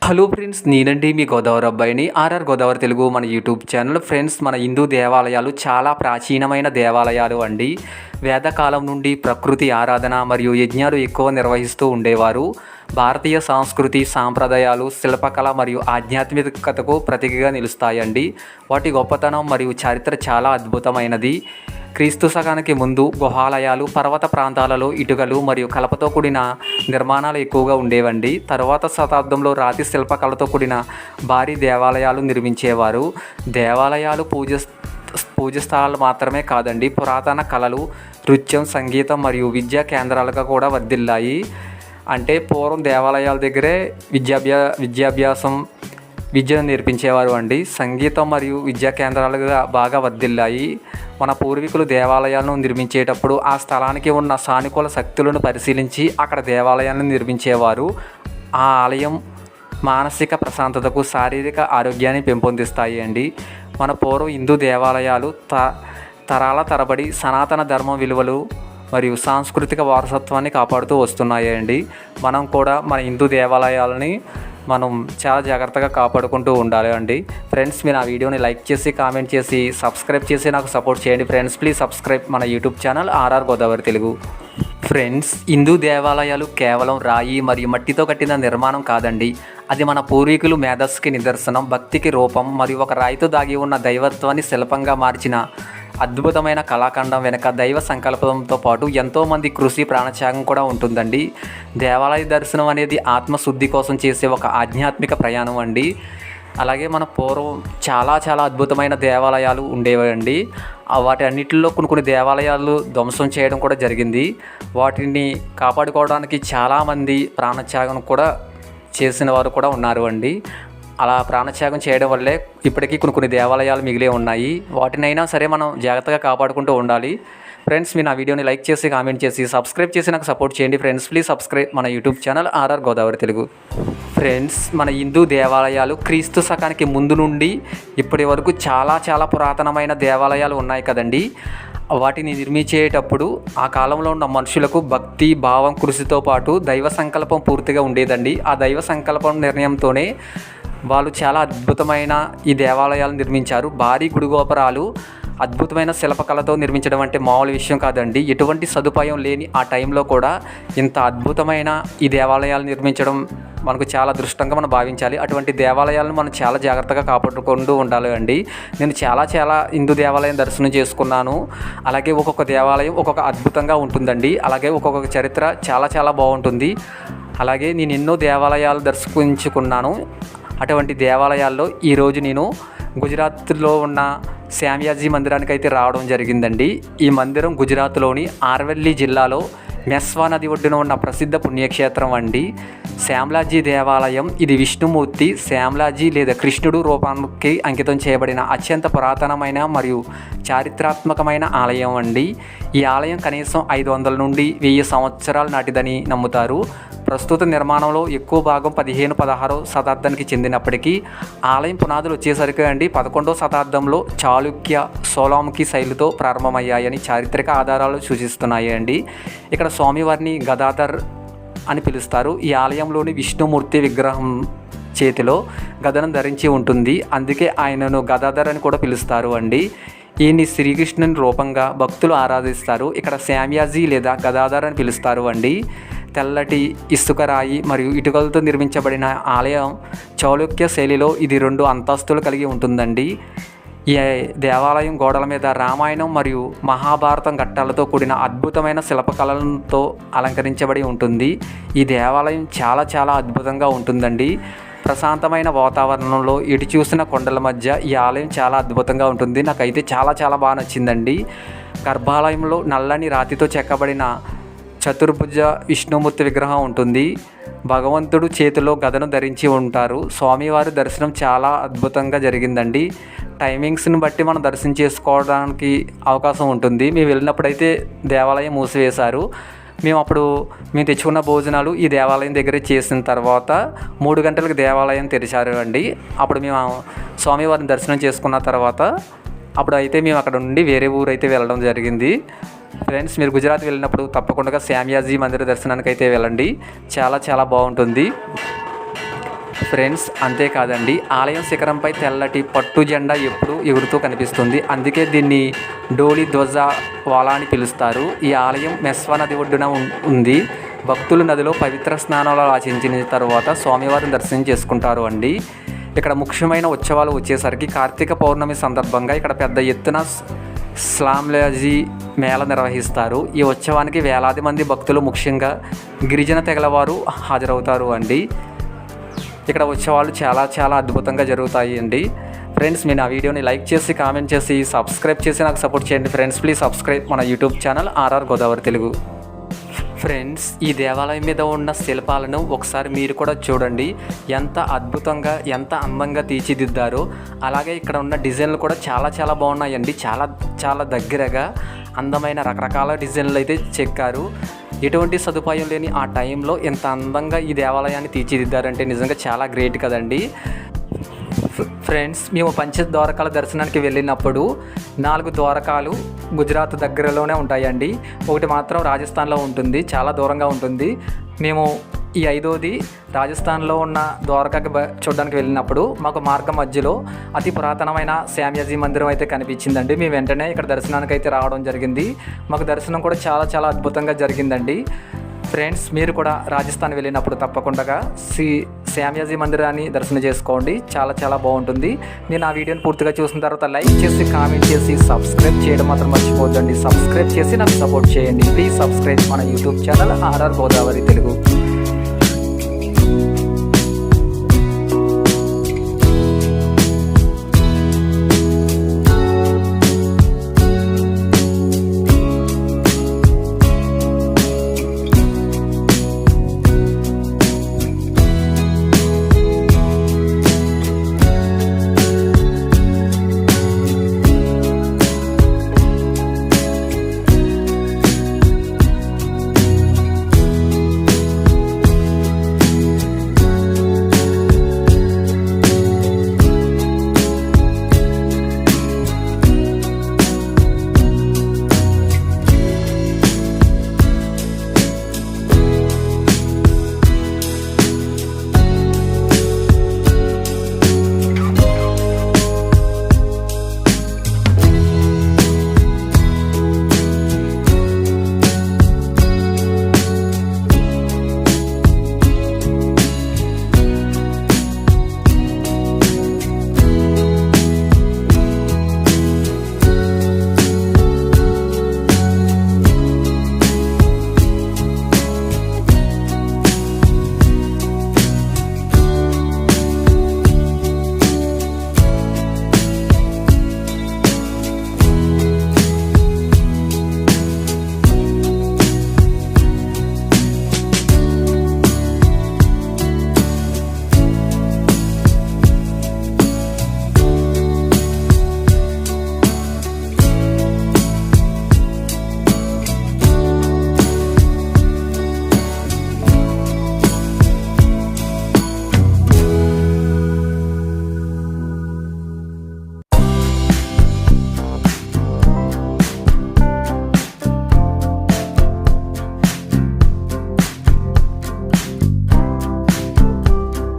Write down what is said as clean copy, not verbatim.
Hello friends, నేనండి మీ గోదావరి అబ్బాయిని. RR Godavari Telugu మన యూట్యూబ్ ఛానల్. ఫ్రెండ్స్, మన హిందూ దేవాలయాలు చాలా ప్రాచీనమైన దేవాలయాలు అండి. వేదకాలం నుండి ప్రకృతి ఆరాధన మరియు యజ్ఞాలు ఎక్కువ నిర్వహిస్తూ ఉండేవారు. భారతీయ సంస్కృతి, సాంప్రదాయాలు, శిల్పకళ మరియు ఆధ్యాత్మికతకు ప్రతీకగా నిలుస్తాయండి. వాటి గొప్పతనం మరియు చరిత్ర చాలా అద్భుతమైనది. క్రీస్తు శకానికి ముందు గుహాలయాలు, పర్వత ప్రాంతాలలో ఇటుకలు మరియు కలపతో కూడిన నిర్మాణాలు ఎక్కువగా ఉండేవండి. తరువాత శతాబ్దంలో రాతి శిల్పకళతో కూడిన భారీ దేవాలయాలు నిర్మించేవారు. దేవాలయాలు పూజ స్థలాలు మాత్రమే కాదండి, పురాతన కళలు, నృత్యం, సంగీతం మరియు విద్యా కేంద్రాలుగా కూడా వర్ధిల్లాయి. అంటే పూర్వం దేవాలయాల దగ్గరే విద్యను నేర్పించేవారు అండి. సంగీతం మరియు విద్యా కేంద్రాలుగా బాగా వర్ధిల్లాయి. మన పూర్వీకులు దేవాలయాలను నిర్మించేటప్పుడు ఆ స్థలానికి ఉన్న సానుకూల శక్తులను పరిశీలించి అక్కడ దేవాలయాలను నిర్మించేవారు. ఆ ఆలయం మానసిక ప్రశాంతతకు, శారీరక ఆరోగ్యాన్ని పెంపొందిస్తాయి అండి. మన పూర్వ హిందూ దేవాలయాలు తరాల తరబడి సనాతన ధర్మ విలువలు మరియు సాంస్కృతిక వారసత్వాన్ని కాపాడుతూ వస్తున్నాయండి. మనం కూడా మన హిందూ దేవాలయాలని మనం చాలా జాగ్రత్తగా కాపాడుకుంటూ ఉండాలి అండి. ఫ్రెండ్స్, మీరు ఆ వీడియోని లైక్ చేసి, కామెంట్ చేసి, సబ్స్క్రైబ్ చేసి నాకు సపోర్ట్ చేయండి. ఫ్రెండ్స్, ప్లీజ్ సబ్స్క్రైబ్ మన YouTube channel RR Godavari Telugu. Friends, Hindu దేవాలయాలు కేవలం రాయి మరియు మట్టితో కట్టిన నిర్మాణం కాదండి. అది మన పూర్వీకులు మేధస్సుకి నిదర్శనం, భక్తికి రూపం మరియు ఒక రాయితో దాగి ఉన్న దైవత్వాన్ని శిల్పంగా మార్చిన అద్భుతమైన కళాఖండం వెనుక దైవ సంకల్పంతో పాటు ఎంతోమంది కృషి, ప్రాణత్యాగం కూడా ఉంటుందండి. దేవాలయ దర్శనం అనేది ఆత్మశుద్ధి కోసం చేసే ఒక ఆధ్యాత్మిక ప్రయాణం అండి. అలాగే మన పూర్వం చాలా అద్భుతమైన దేవాలయాలు ఉండేవండి. వాటి అన్నిటిలో కొన్ని దేవాలయాలు ధ్వంసం చేయడం కూడా జరిగింది. వాటిని కాపాడుకోవడానికి చాలామంది ప్రాణత్యాగం కూడా చేసిన వారు కూడా ఉన్నారు అండి. అలా ప్రాణత్యాగం చేయడం వల్లే ఇప్పటికీ కొన్ని దేవాలయాలు మిగిలే ఉన్నాయి. వాటినైనా సరే మనం జాగ్రత్తగా కాపాడుకుంటూ ఉండాలి. ఫ్రెండ్స్, మీరు నా వీడియోని లైక్ చేసి, కామెంట్ చేసి, సబ్స్క్రైబ్ చేసి నాకు సపోర్ట్ చేయండి. ఫ్రెండ్స్, ప్లీజ్ సబ్స్క్రైబ్ మన YouTube channel RR Godavari Telugu. Friends, మన హిందూ దేవాలయాలు క్రీస్తు శకానికి ముందు నుండి ఇప్పటి వరకు చాలా పురాతనమైన దేవాలయాలు ఉన్నాయి కదండి. వాటిని నిర్మించేటప్పుడు ఆ కాలంలో ఉన్న మనుషులకు భక్తి, భావం, కృషితో పాటు దైవ సంకల్పం పూర్తిగా ఉండేదండి. ఆ దైవ సంకల్పం నిర్ణయంతోనే వాళ్ళు చాలా అద్భుతమైన ఈ దేవాలయాలు నిర్మించారు. భారీ గుడి గోపురాలు అద్భుతమైన శిల్పకళతో నిర్మించడం అంటే మామూలు విషయం కాదండి. ఎటువంటి సదుపాయం లేని ఆ టైంలో కూడా ఇంత అద్భుతమైన ఈ దేవాలయాలు నిర్మించడం మనకు చాలా అదృష్టంగా మనం భావించాలి. అటువంటి దేవాలయాలను మనం చాలా జాగ్రత్తగా కాపాడుకుంటూ ఉండాలి అండి. నేను చాలా హిందూ దేవాలయం దర్శనం చేసుకున్నాను. అలాగే ఒక్కొక్క దేవాలయం ఒక్కొక్క అద్భుతంగా ఉంటుందండి. అలాగే ఒక్కొక్క చరిత్ర చాలా బాగుంటుంది. అలాగే నేను ఎన్నో దేవాలయాలు దర్శించుకున్నాను. అటువంటి దేవాలయాల్లో ఈరోజు నేను గుజరాత్లో ఉన్న శ్యామ్యాజీ మందిరానికి అయితే రావడం జరిగిందండి. ఈ మందిరం గుజరాత్లోని ఆర్వెల్లి జిల్లాలో మెస్వా నది ఒడ్డున ఉన్న ప్రసిద్ధ పుణ్యక్షేత్రం అండి. శ్యామ్లాజీ దేవాలయం ఇది విష్ణుమూర్తి, శ్యామ్లాజీ లేదా కృష్ణుడు రూపానికి అంకితం చేయబడిన అత్యంత పురాతనమైన మరియు చారిత్రాత్మకమైన ఆలయం అండి. ఈ ఆలయం కనీసం 500 నుండి 1000 సంవత్సరాల నాటిదని నమ్ముతారు. ప్రస్తుత నిర్మాణంలో ఎక్కువ భాగం 15-16వ శతాబ్దానికి చెందినప్పటికీ ఆలయం పునాదులు వచ్చేసరికి 11వ శతాబ్దంలో చాళుక్య, సోలాముఖి శైలితో ప్రారంభమయ్యాయని చారిత్రక ఆధారాలు సూచిస్తున్నాయి అండి. ఇక్కడ స్వామివారిని గదాధర్ అని పిలుస్తారు. ఈ ఆలయంలోని విష్ణుమూర్తి విగ్రహం చేతిలో గదను ధరించి ఉంటుంది. అందుకే ఆయనను గదాధర్ అని కూడా పిలుస్తారు అండి. ఈయన్ని శ్రీకృష్ణుని రూపంగా భక్తులు ఆరాధిస్తారు. ఇక్కడ శ్యామ్యాజీ లేదా గదాధర్ అని పిలుస్తారు అండి. తెల్లటి ఇసుక రాయి మరియు ఇటుకలతో నిర్మించబడిన ఆలయం చాళుక్య శైలిలో ఇది 2 అంతస్తులు కలిగి ఉంటుందండి. ఈ దేవాలయం గోడల మీద రామాయణం మరియు మహాభారతం ఘట్టాలతో కూడిన అద్భుతమైన శిల్పకళలతో అలంకరించబడి ఉంటుంది. ఈ దేవాలయం చాలా అద్భుతంగా ఉంటుందండి. ప్రశాంతమైన వాతావరణంలో ఎటు చూసిన కొండల మధ్య ఈ ఆలయం చాలా అద్భుతంగా ఉంటుంది. నాకైతే చాలా బాగా నచ్చిందండి. గర్భాలయంలో నల్లని రాతితో చెక్కబడిన చతుర్భుజ విష్ణుమూర్తి విగ్రహం ఉంటుంది. భగవంతుడు చేతిలో గదను ధరించి ఉంటారు. స్వామివారి దర్శనం చాలా అద్భుతంగా జరిగిందండి. టైమింగ్స్ని బట్టి మనం దర్శనం చేసుకోవడానికి అవకాశం ఉంటుంది. మేము వెళ్ళినప్పుడైతే దేవాలయం మూసివేశారు. మేము తెచ్చుకున్న భోజనాలు ఈ దేవాలయం దగ్గర చేసిన తర్వాత 3 గంటలకు దేవాలయం తెరిచారు అండి. అప్పుడు మేము స్వామివారిని దర్శనం చేసుకున్న తర్వాత మేము అక్కడ నుండి వేరే ఊరు అయితే వెళ్ళడం జరిగింది. ఫ్రెండ్స్, మీరు గుజరాత్ వెళ్ళినప్పుడు తప్పకుండా శ్యామ్యాజీ మందిర దర్శనానికి అయితే వెళ్ళండి. చాలా బాగుంటుంది. ఫ్రెండ్స్ అంతేకాదండి, ఆలయం శిఖరంపై తెల్లటి పట్టు జెండా ఎప్పుడూ ఎగురుతూ కనిపిస్తుంది. అందుకే దీన్ని డోలి ధ్వజ వాలా అని పిలుస్తారు. ఈ ఆలయం మెస్వా నది ఒడ్డున ఉంది. భక్తులు నదిలో పవిత్ర స్నానాలు ఆచరించిన తర్వాత స్వామివారిని దర్శనం చేసుకుంటారు అండి. ఇక్కడ ముఖ్యమైన ఉత్సవాలు వచ్చేసరికి కార్తీక పౌర్ణమి సందర్భంగా ఇక్కడ పెద్ద ఎత్తున స్లామ్లాజీ మేళ నిర్వహిస్తారు. ఈ ఉత్సవానికి వేలాది మంది భక్తులు, ముఖ్యంగా గిరిజన తెగలవారు హాజరవుతారు అండి. ఇక్కడ ఉత్సవాలు చాలా అద్భుతంగా జరుగుతాయి అండి. ఫ్రెండ్స్, మీరు నా వీడియోని లైక్ చేసి, కామెంట్ చేసి, సబ్స్క్రైబ్ చేసి నాకు సపోర్ట్ చేయండి ఫ్రెండ్స్. ప్లీజ్ సబ్స్క్రైబ్ మన YouTube channel RR Godavari Telugu. Friends, ఈ దేవాలయం మీద ఉన్న శిల్పాలను ఒకసారి మీరు కూడా చూడండి. ఎంత అద్భుతంగా, ఎంత అందంగా తీర్చిదిద్దారో. అలాగే ఇక్కడ ఉన్న డిజైన్లు కూడా చాలా బాగున్నాయండి. చాలా దగ్గరగా అందమైన రకరకాల డిజైన్లు అయితే చెక్కారు. ఎటువంటి సదుపాయం లేని ఆ టైంలో ఎంత అందంగా ఈ దేవాలయాన్ని తీర్చిదిద్దారంటే నిజంగా చాలా గ్రేట్ కదండి. ఫ్రెండ్స్, మేము పంచద్వారకాల దర్శనానికి వెళ్ళినప్పుడు 4 ద్వారకాలు గుజరాత్ దగ్గరలోనే ఉంటాయండి. ఒకటి మాత్రం రాజస్థాన్లో ఉంటుంది, చాలా దూరంగా ఉంటుంది. మేము ఈ 5వది రాజస్థాన్లో ఉన్న ద్వారకాకి చూడడానికి వెళ్ళినప్పుడు మాకు మార్గ మధ్యలో అతి పురాతనమైన శ్యామ్యాజీ మందిరం అయితే కనిపించిందండి. మేము వెంటనే ఇక్కడ దర్శనానికి అయితే రావడం జరిగింది. మాకు దర్శనం కూడా చాలా అద్భుతంగా జరిగిందండి. ఫ్రెండ్స్, మీరు కూడా రాజస్థాన్ వెళ్ళినప్పుడు తప్పకుండా శ్యామ్యాజీ మందిరాన్ని దర్శనం చేసుకోండి. చాలా బాగుంటుంది. నేను ఆ వీడియోని పూర్తిగా చూసిన తర్వాత లైక్ చేసి, కామెంట్ చేసి, సబ్స్క్రైబ్ చేయడం మాత్రం మర్చిపోద్దండి. సబ్స్క్రైబ్ చేసి నాకు సపోర్ట్ చేయండి. ప్లీజ్ సబ్స్క్రైబ్ మన యూట్యూబ్ ఛానల్ ఆర్ఆర్ గోదావరి.